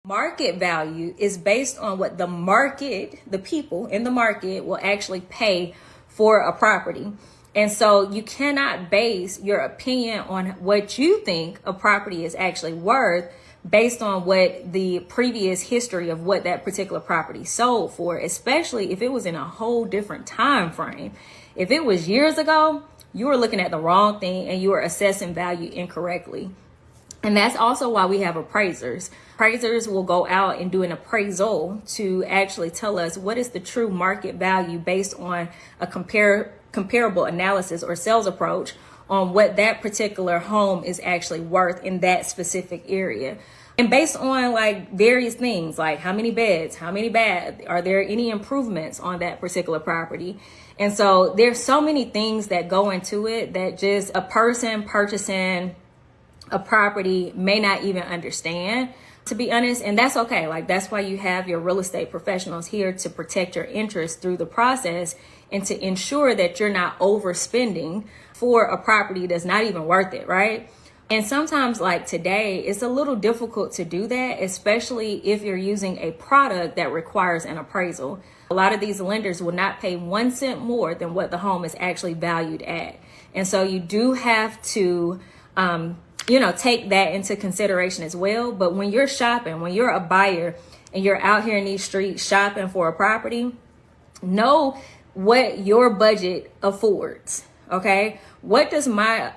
Market value is based on what the market, the people in the market will actually pay for a property. And so you cannot base your opinion on what you think a property is actually worth based on what the previous history of what that particular property sold for, especially if it was in a whole different time frame. If it was years ago, you were looking at the wrong thing and you were assessing value incorrectly. And that's also why we have appraisers. Appraisers will go out and do an appraisal to actually tell us what is the true market value based on a comparable analysis or sales approach on what that particular home is actually worth in that specific area. And based on like various things, like how many beds, how many baths, are there any improvements on that particular property? And so there's so many things that go into it that just a person purchasing a property may not even understand, to be honest. And that's okay. Like, that's why you have your real estate professionals here to protect your interests through the process and to ensure that you're not overspending for a property that's not even worth it, right? And sometimes, like today, it's a little difficult to do that, especially if you're using a product that requires an appraisal. A lot of these lenders will not pay 1 cent more than what the home is actually valued at. And so you do have to take that into consideration as well. But when you're shopping, when you're a buyer and you're out here in these streets shopping for a property, know what your budget affords. Okay, what does my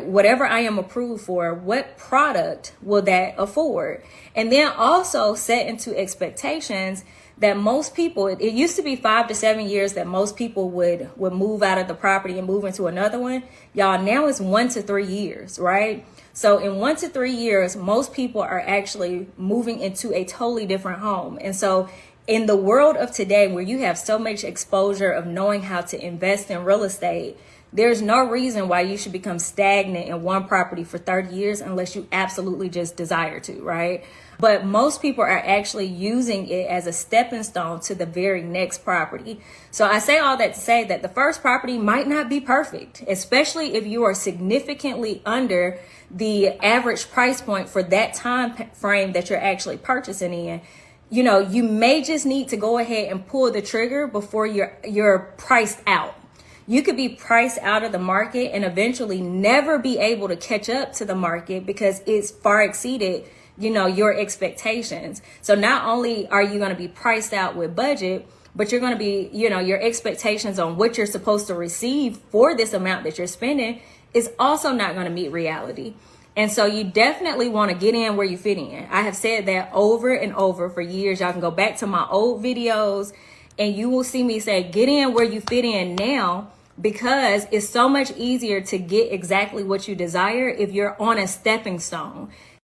whatever I am approved for, what product will that afford? And then also set into expectations that most people, it used to be 5 to 7 years that most people would move out of the property and move into another one. Y'all, now it's 1 to 3 years, right? So in 1 to 3 years, most people are actually moving into a totally different home. And so in the world of today, where you have so much exposure of knowing how to invest in real estate, there's no reason why you should become stagnant in one property for 30 years unless you absolutely just desire to, right? But most people are actually using it as a stepping stone to the very next property. So I say all that to say that the first property might not be perfect, especially if you are significantly under the average price point for that time frame that you're actually purchasing in. You know, you may just need to go ahead and pull the trigger before you're priced out. You could be priced out of the market and eventually never be able to catch up to the market because it's far exceeded, your expectations. So not only are you going to be priced out with budget, but you're going to be, your expectations on what you're supposed to receive for this amount that you're spending is also not going to meet reality. And so you definitely want to get in where you fit in. I have said that over and over for years. Y'all can go back to my old videos and you will see me say, get in where you fit in now, because it's so much easier to get exactly what you desire if you're on a stepping stone.